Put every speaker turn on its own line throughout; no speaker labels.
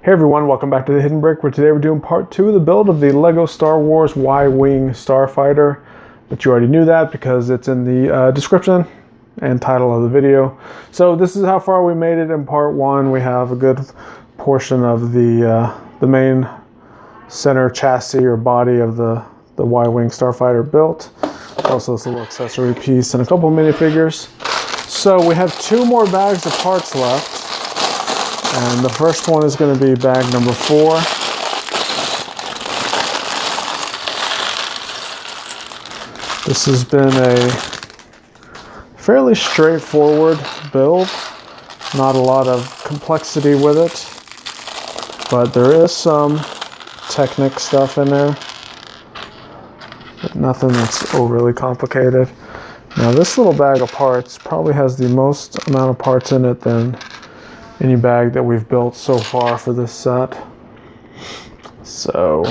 Hey everyone, welcome back to The Hidden Brick, where today we're doing part 2 of the build of the LEGO Star Wars Y-Wing Starfighter. But you already knew that because it's in the description and title of the video. So this is how far we made it in part 1. We have a good portion of the main center chassis or body of the Y-Wing Starfighter built. Also this little accessory piece and a couple minifigures. So we have 2 more bags of parts left. And the first one is going to be bag number 4. This has been a fairly straightforward build. Not a lot of complexity with it, but there is some Technic stuff in there. But nothing that's overly complicated. Now this little bag of parts probably has the most amount of parts in it than any bag that we've built so far for this set. So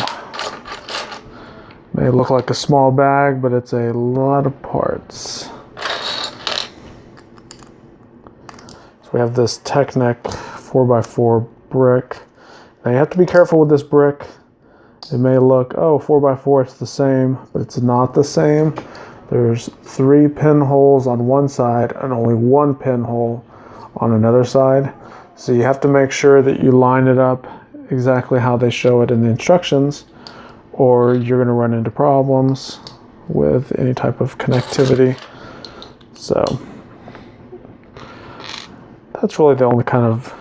may look like a small bag, but it's a lot of parts. So we have this Technic 4x4 brick. Now you have to be careful with this brick. It may look, oh, 4x4, it's the same, but it's not the same. There's 3 pinholes on one side and only 1 pinhole on another side. So you have to make sure that you line it up exactly how they show it in the instructions, or you're going to run into problems with any type of connectivity. So that's really the only kind of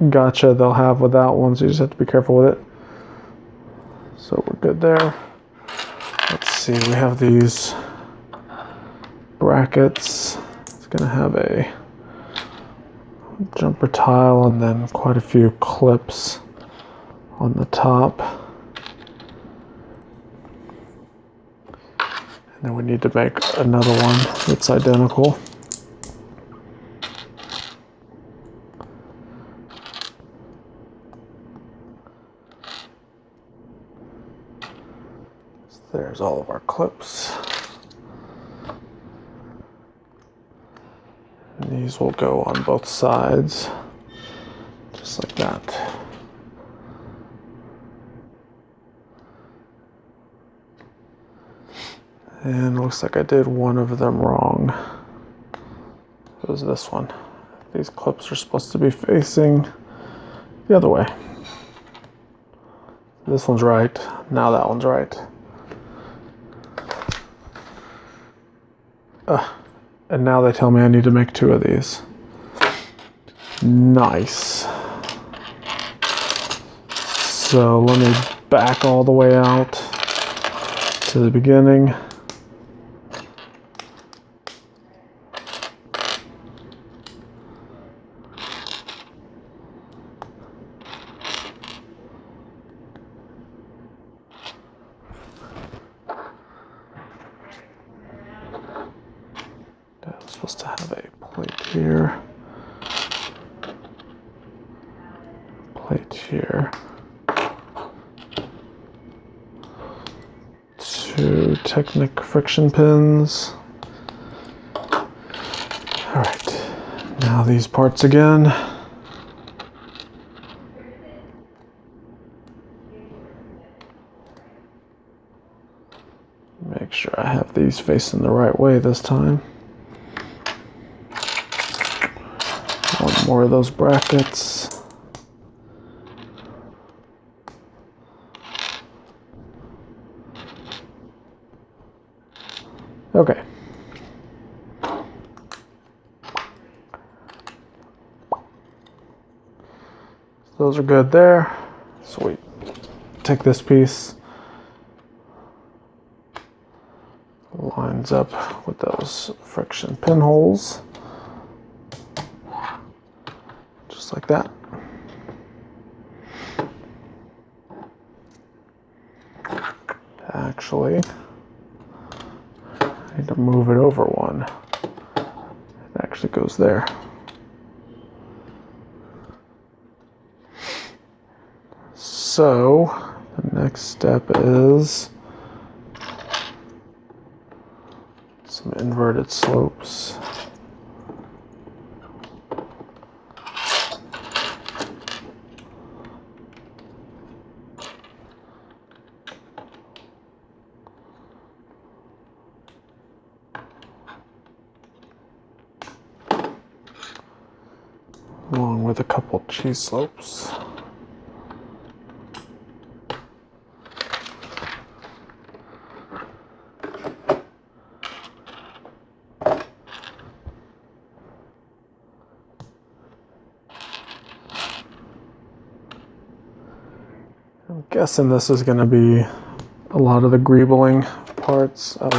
gotcha they'll have with that one, so you just have to be careful with it. So we're good there. Let's see, we have these brackets. It's going to have a jumper tile and then quite a few clips on the top. And then we need to make another one that's identical. So there's all of our clips. And these will go on both sides, just like that. And it looks like I did one of them wrong. It was this one. These clips are supposed to be facing the other way. This one's right, now that one's right. And now they tell me I need to make 2 of these. Nice. So let me back all the way out to the beginning. I'm supposed to have a plate here, plate here, 2 Technic friction pins. All right, now these parts again. Make sure I have these facing the right way this time. One more of those brackets. Okay. Those are good there. Sweet. Take this piece. Lines up with those friction pinholes. Just like that. Actually, I need to move it over one. It actually goes there. So, the next step is some inverted slopes. along with a couple cheese slopes. I'm guessing this is going to be a lot of the greebling parts. Oh,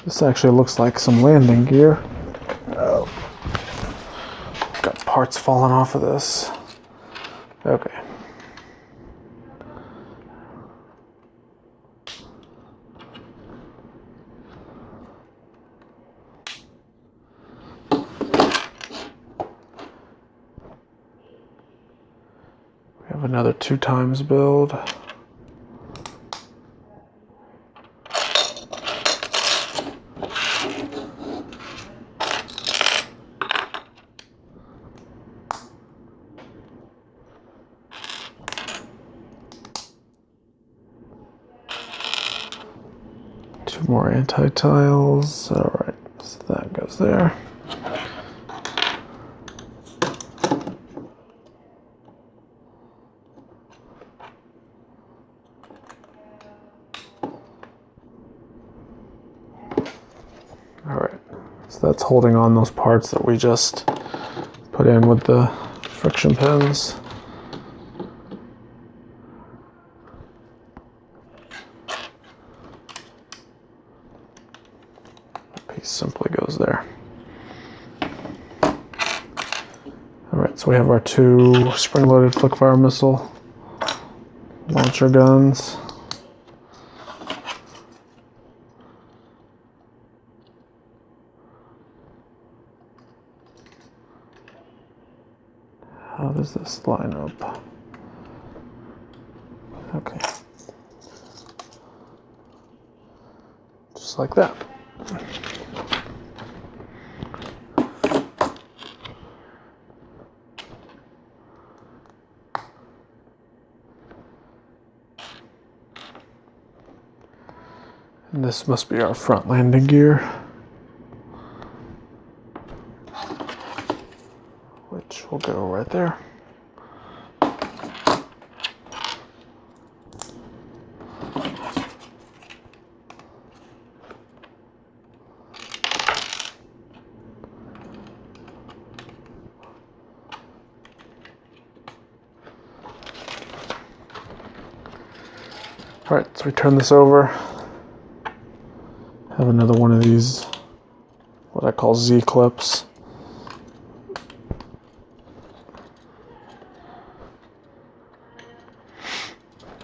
this actually looks like some landing gear. Oh, got parts falling off of this. Okay. We have another 2x build. Two more anti-tiles. All right, so that goes there. All right, so that's holding on those parts that we just put in with the friction pins. Piece simply goes there. All right, so we have our two spring-loaded flick-fire missile launcher guns. How does this line up? Okay. Just like that. And this must be our front landing gear, which will go right there. All right, so we turn this over. Have another one of these, what I call Z clips.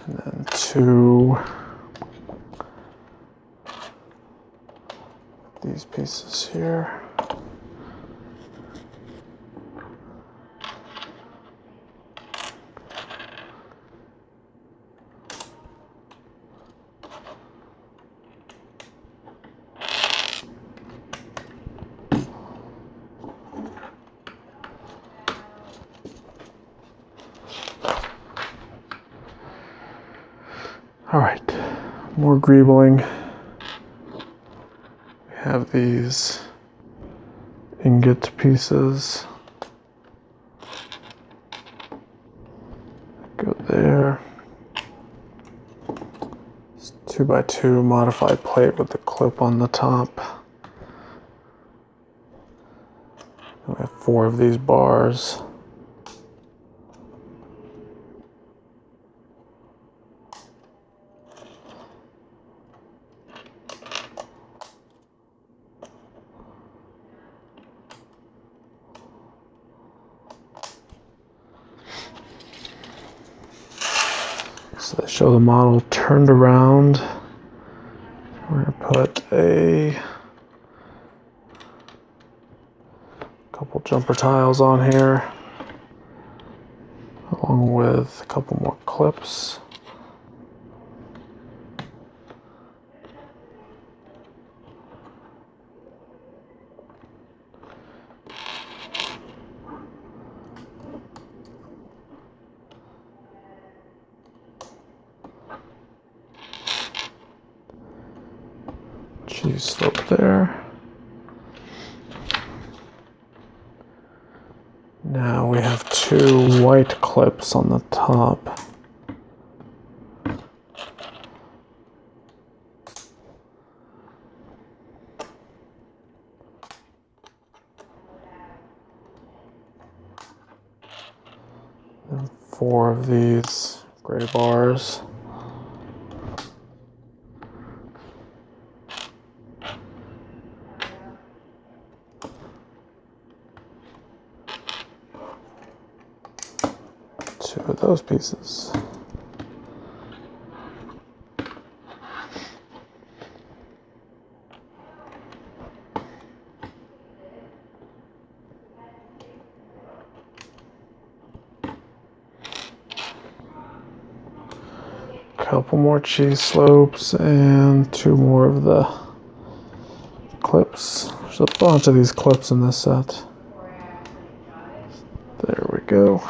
And then two these pieces here. All right, more greebling. We have these ingot pieces. Go there. It's 2x2 modified plate with the clip on the top. We have 4 of these bars. So they show the model turned around. We're going to put a couple jumper tiles on here, along with a couple more clips. Cheese slope there. Now we have 2 white clips on the top. And 4 of these gray bars. Two of those pieces. Couple more cheese slopes and 2 more of the clips. There's a bunch of these clips in this set. There we go.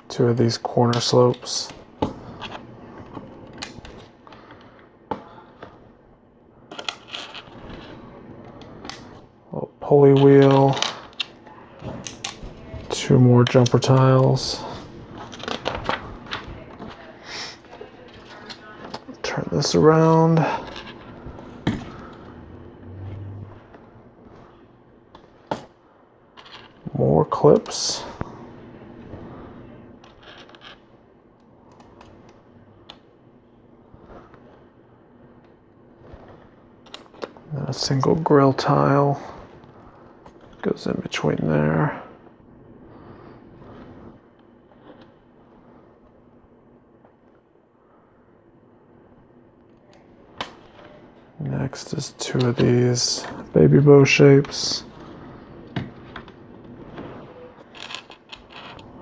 2 of these corner slopes. Little pulley wheel. 2 more jumper tiles. Turn this around. More clips. And a single grill tile goes in between there. Next is 2 of these baby bow shapes,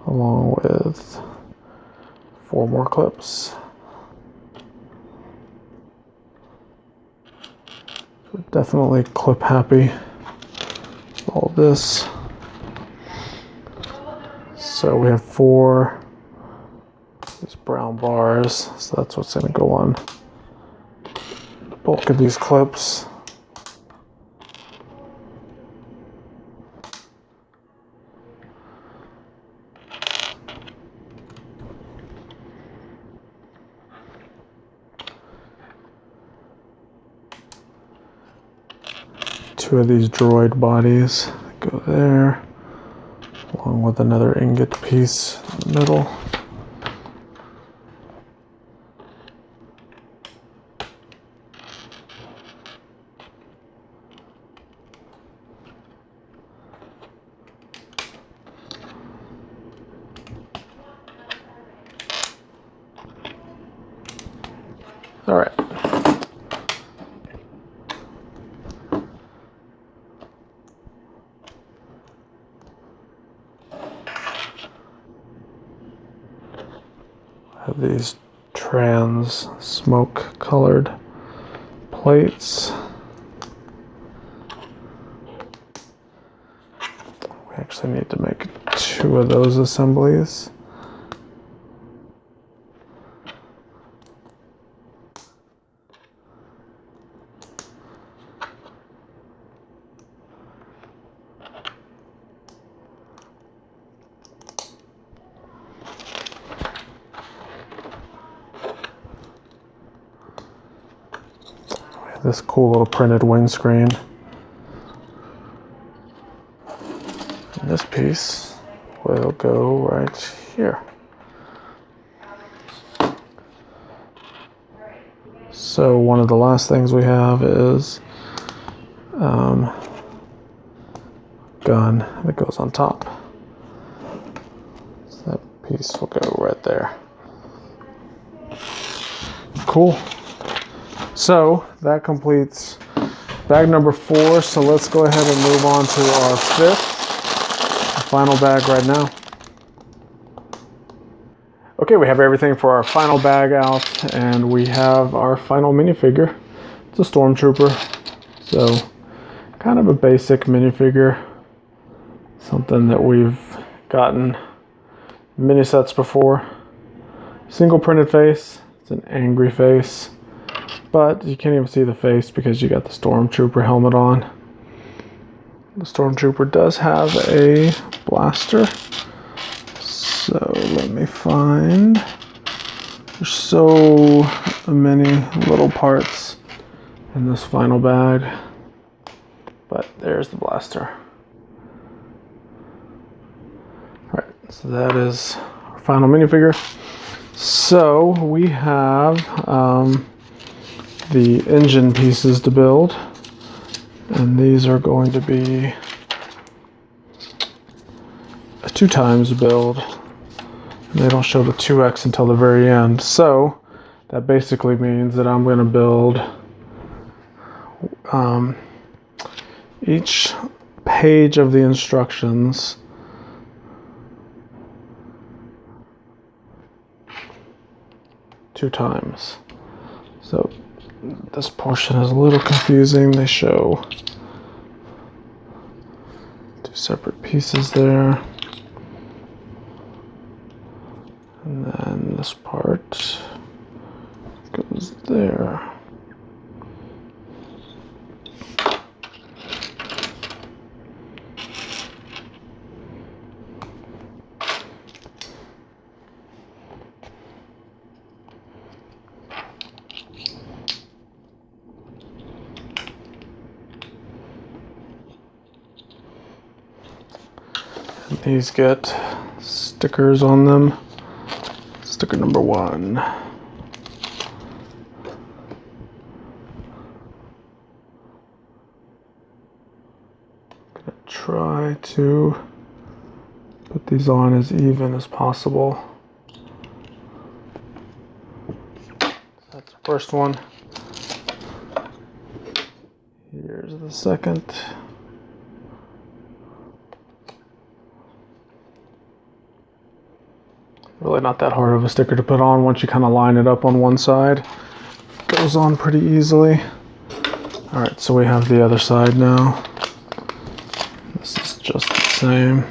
along with 4 more clips. We're definitely clip happy with all this. So we have 4 these brown bars, so that's what's going to go on bulk of these clips. Two of these droid bodies go there, along with another ingot piece in the middle. All right. I have these trans smoke colored plates. We actually need to make 2 of those assemblies. This cool little printed windscreen. And this piece will go right here. So one of the last things we have is gun that goes on top. So that piece will go right there. Cool. So that completes bag number 4. So let's go ahead and move on to our 5th, final bag right now. Okay, we have everything for our final bag out, and we have our final minifigure. It's a Stormtrooper, so kind of a basic minifigure, something that we've gotten mini sets before. Single printed face. It's an angry face. But you can't even see the face because you got the Stormtrooper helmet on. The Stormtrooper does have a blaster. So let me find. There's so many little parts in this final bag. But there's the blaster. Alright, so that is our final minifigure. So we have the engine pieces to build. And these are going to be a 2x build. And they don't show the 2x until the very end. So that basically means that I'm going to build each page of the instructions two times. So this portion is a little confusing. They show two separate pieces there. And then this part goes there. These get stickers on them. Sticker number 1. Gonna try to put these on as even as possible. That's the first one. Here's the second. Really not that hard of a sticker to put on once you kind of line it up on one side. Goes on pretty easily. Alright, so we have the other side now. This is just the same.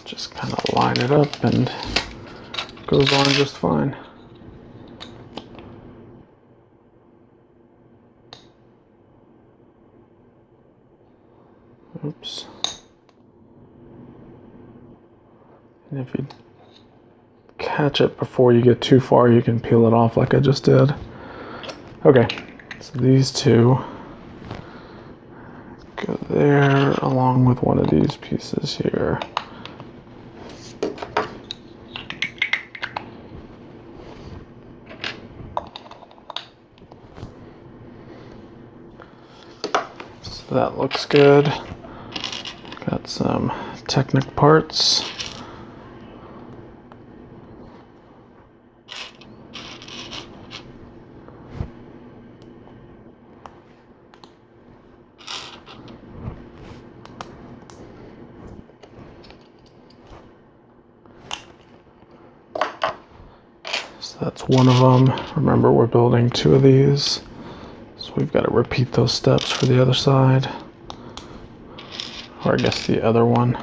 Just kind of line it up and it goes on just fine. Oops. And if you catch it before you get too far, you can peel it off like I just did. Okay, so these two go there along with one of these pieces here. So that looks good. Got some Technic parts. So that's one of them. Remember, we're building 2 of these. So we've got to repeat those steps for the other side. Or I guess the other one.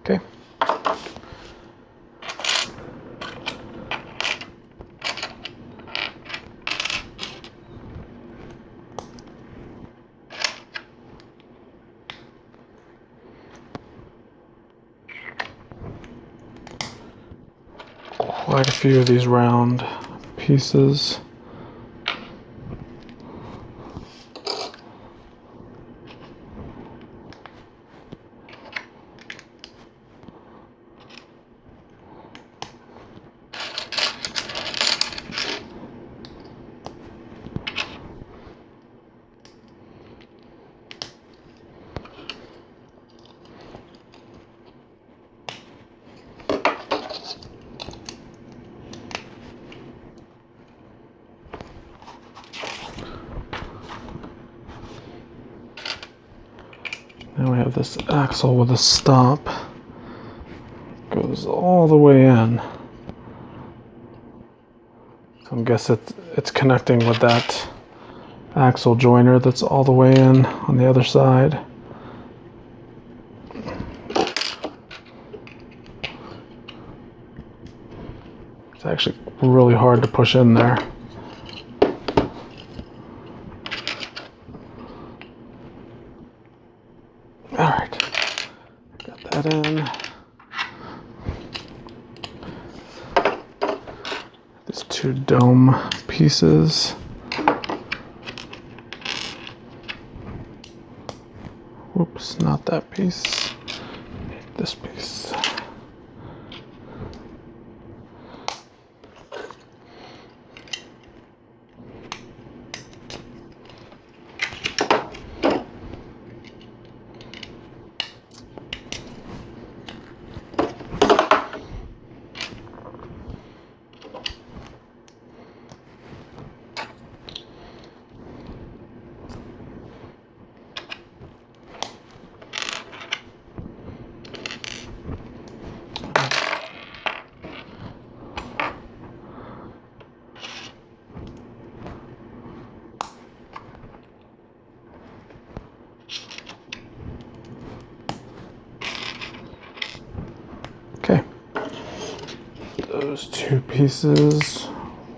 Okay. Quite a few of these round pieces. Now we have this axle with a stop. Goes all the way in. So I guess it's connecting with that axle joiner that's all the way in on the other side. It's actually really hard to push in there. All right, got that in. These two dome pieces. Whoops, not that piece. This piece. Okay, those two pieces,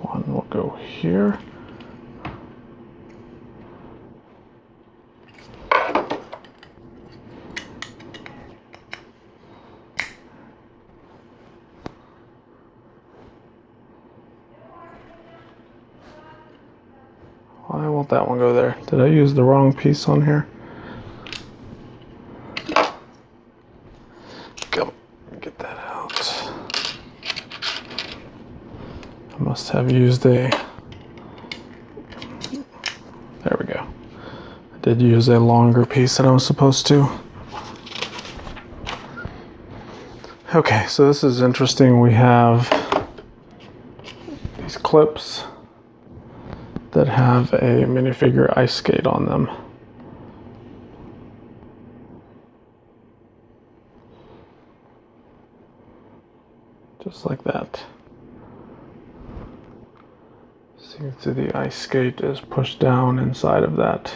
one will go here. Why won't that one go there? Did I use the wrong piece on here? Come, get that out. I must have used a, there we go. I did use a longer piece than I was supposed to. Okay, so this is interesting. We have these clips that have a minifigure ice skate on them. Just like that. So you can see the ice skate is pushed down inside of that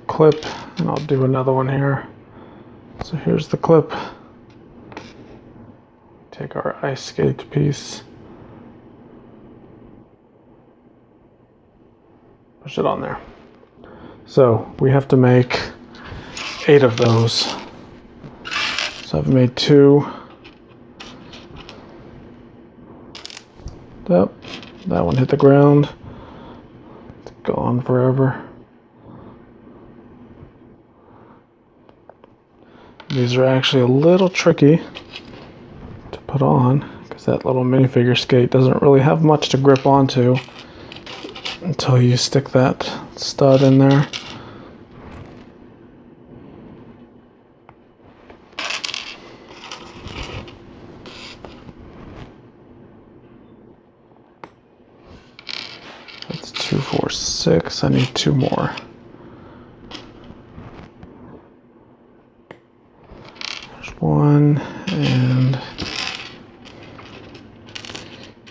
clip, and I'll do another one here. So here's the clip. Take our ice skate piece, push it on there. So we have to make 8 of those. So I've made 2. Yep, that one hit the ground. It's gone forever. These are actually a little tricky to put on because that little minifigure skate doesn't really have much to grip onto until you stick that stud in there. That's 2, 4, 6. I need 2 more. There's 1, and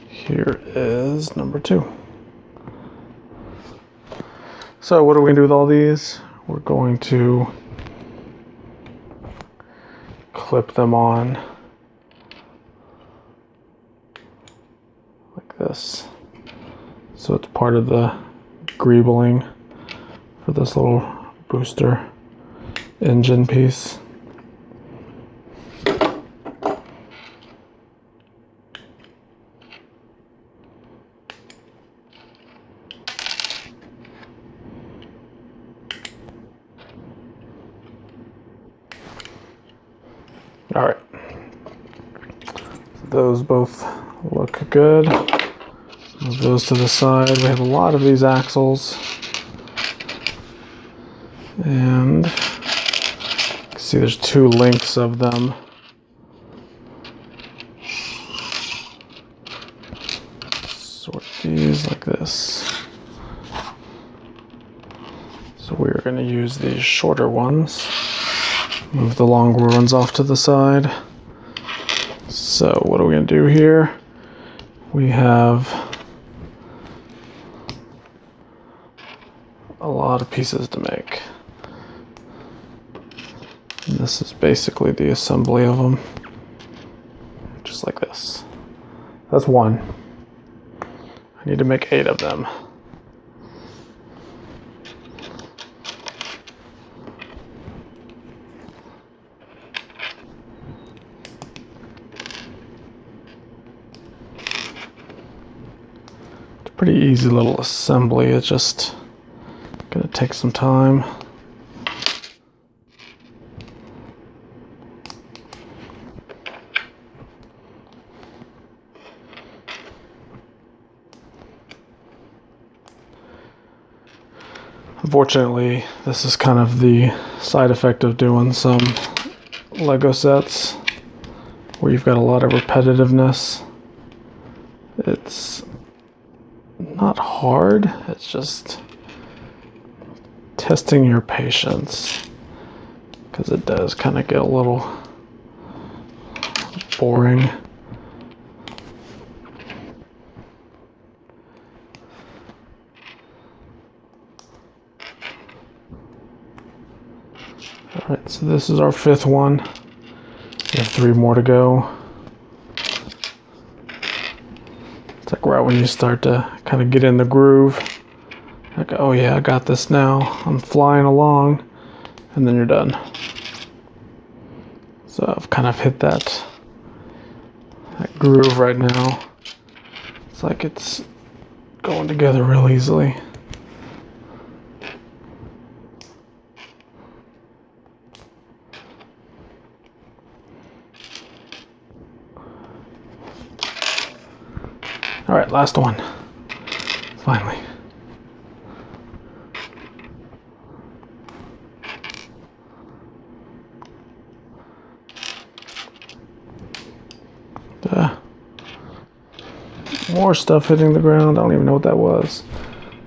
here is number 2. So what are we going to do with all these? We're going to clip them on like this. So it's part of the greebling for this little booster engine piece. All right, those both look good. Move those to the side. We have a lot of these axles, and you can see there's 2 lengths of them. Sort these like this. So we're going to use these shorter ones. Move the longer ones off to the side. So what are we going to do here? We have a lot of pieces to make. And this is basically the assembly of them. Just like this. That's one. I need to make 8 of them. It's a pretty easy little assembly. It's just gonna take some time. Unfortunately, this is kind of the side effect of doing some Lego sets where you've got a lot of repetitiveness. It's not hard, it's just testing your patience, because it does kind of get a little boring. Alright, so this is our 5th one. We have 3 more to go. It's like right when you start to kind of get in the groove. Like, oh yeah, I got this now. I'm flying along. And then you're done. So I've kind of hit that groove right now. It's like it's going together real easily. All right, last one. Finally. More stuff hitting the ground. I don't even know what that was.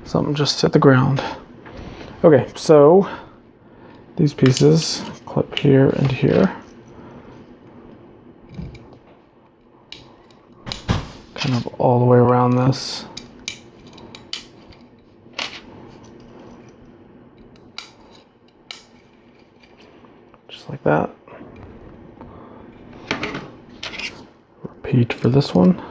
Something just hit the ground. Okay, so these pieces clip here and here. Kind of all the way around this. Just like that. Repeat for this one.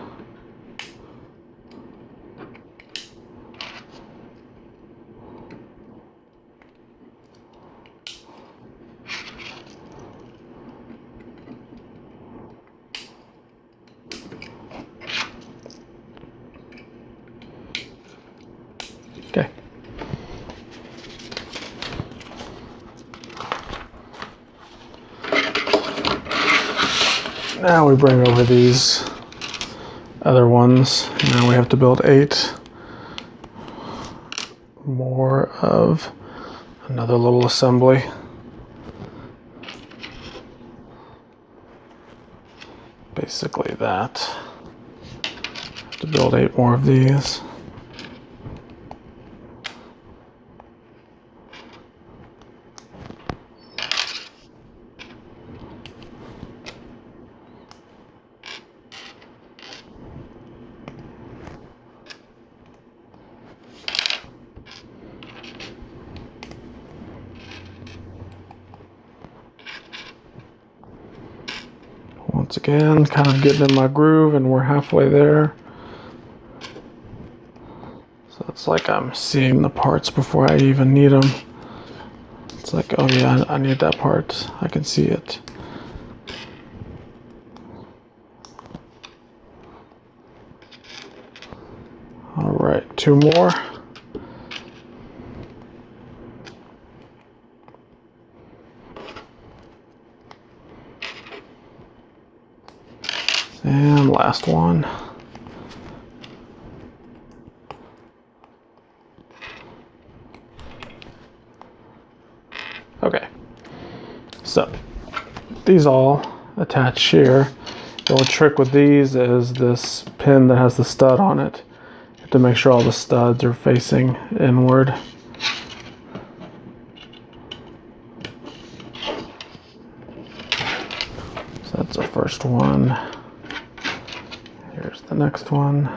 Okay. Now we bring over these other ones. Now we have to build 8 more of another little assembly. Basically that. Have to build 8 more of these. Once again, kind of getting in my groove, and we're halfway there. So it's like I'm seeing the parts before I even need them. It's like, oh yeah, I need that part. I can see it. All right, 2 more. And last one. Okay, so these all attach here. The only trick with these is this pin that has the stud on it. You have to make sure all the studs are facing inward. So that's the first one. Here's the next one.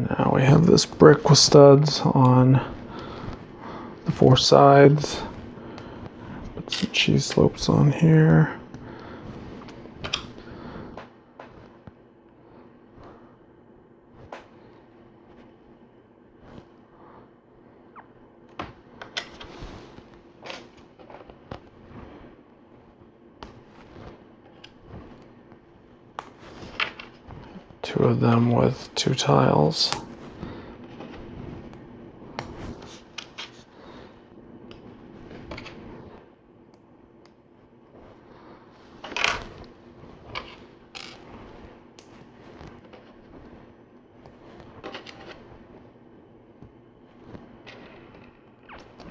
Now we have this brick with studs on the 4 sides. Put some cheese slopes on here. Two of them with 2 tiles.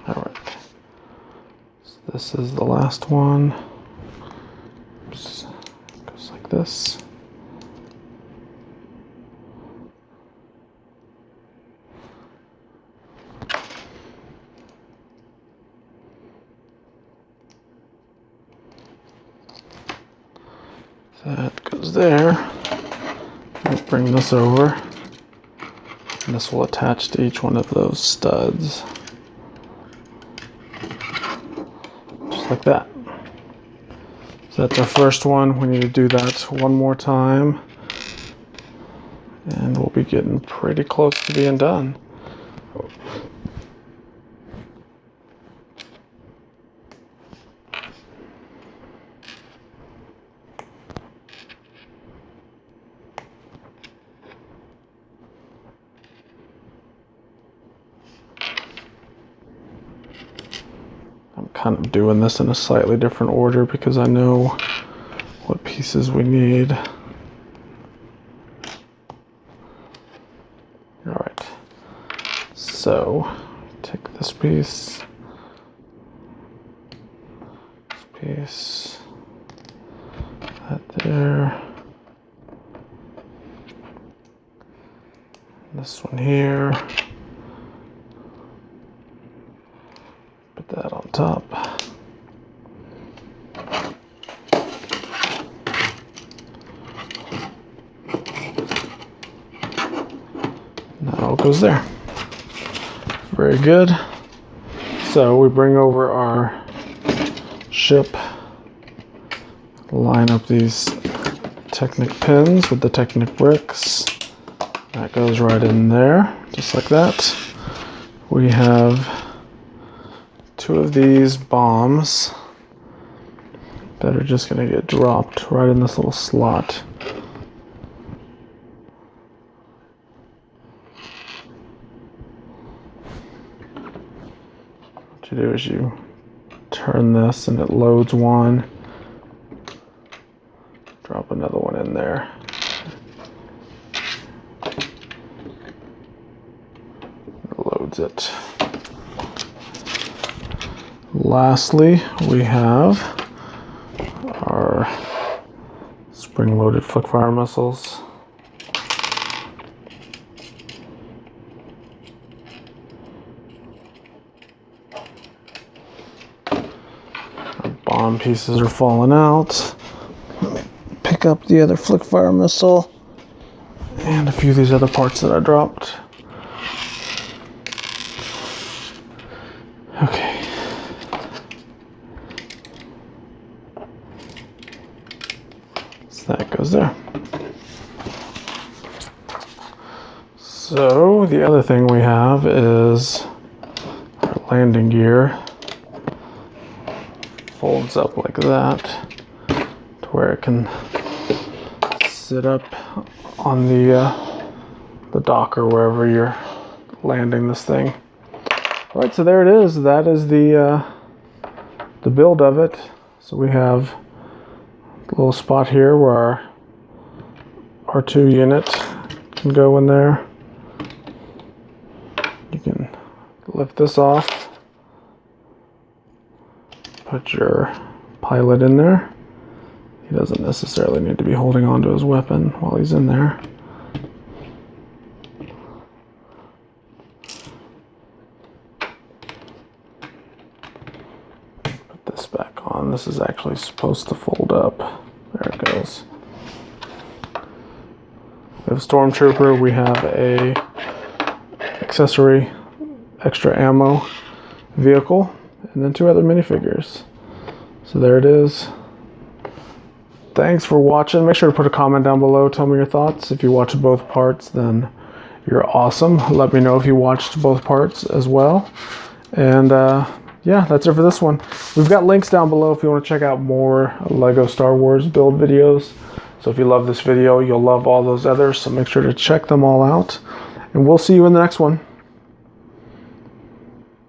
All right, so this is the last one. Oops. Goes like this. That goes there. We'll bring this over, and this will attach to each one of those studs. Just like that. So that's our first one. We need to do that one more time, and we'll be getting pretty close to being done. I'm kind of doing this in a slightly different order because I know what pieces we need. All right, so take this piece, that there, this one here. That on top. Now it goes there. Very good. So we bring over our ship, line up these Technic pins with the Technic bricks. That goes right in there, just like that. We have 2 of these bombs that are just going to get dropped right in this little slot. What you do is you turn this and it loads one. Drop another one in there. It loads it. Lastly, we have our spring-loaded flick-fire missiles. Our bomb pieces are falling out. Let me pick up the other flick-fire missile and a few of these other parts that I dropped. Okay. That goes there. So the other thing we have is our landing gear. Folds up like that to where it can sit up on the dock or wherever you're landing this thing. All right, so there it is. That is the build of it. So we have a little spot here where our R2 unit can go in there. You can lift this off, put your pilot in there. He doesn't necessarily need to be holding onto his weapon while he's in there. Put this back on. This is actually supposed to fold up. There it goes. We have a stormtrooper. We have a accessory, extra ammo, vehicle, and then 2 other minifigures. So there it is. Thanks for watching. Make sure to put a comment down below. Tell me your thoughts. If you watched both parts, then you're awesome. Let me know if you watched both parts as well. And yeah, that's it for this one. We've got links down below if you want to check out more Lego Star Wars build videos. So if you love this video, you'll love all those others. So make sure to check them all out. And we'll see you in the next one.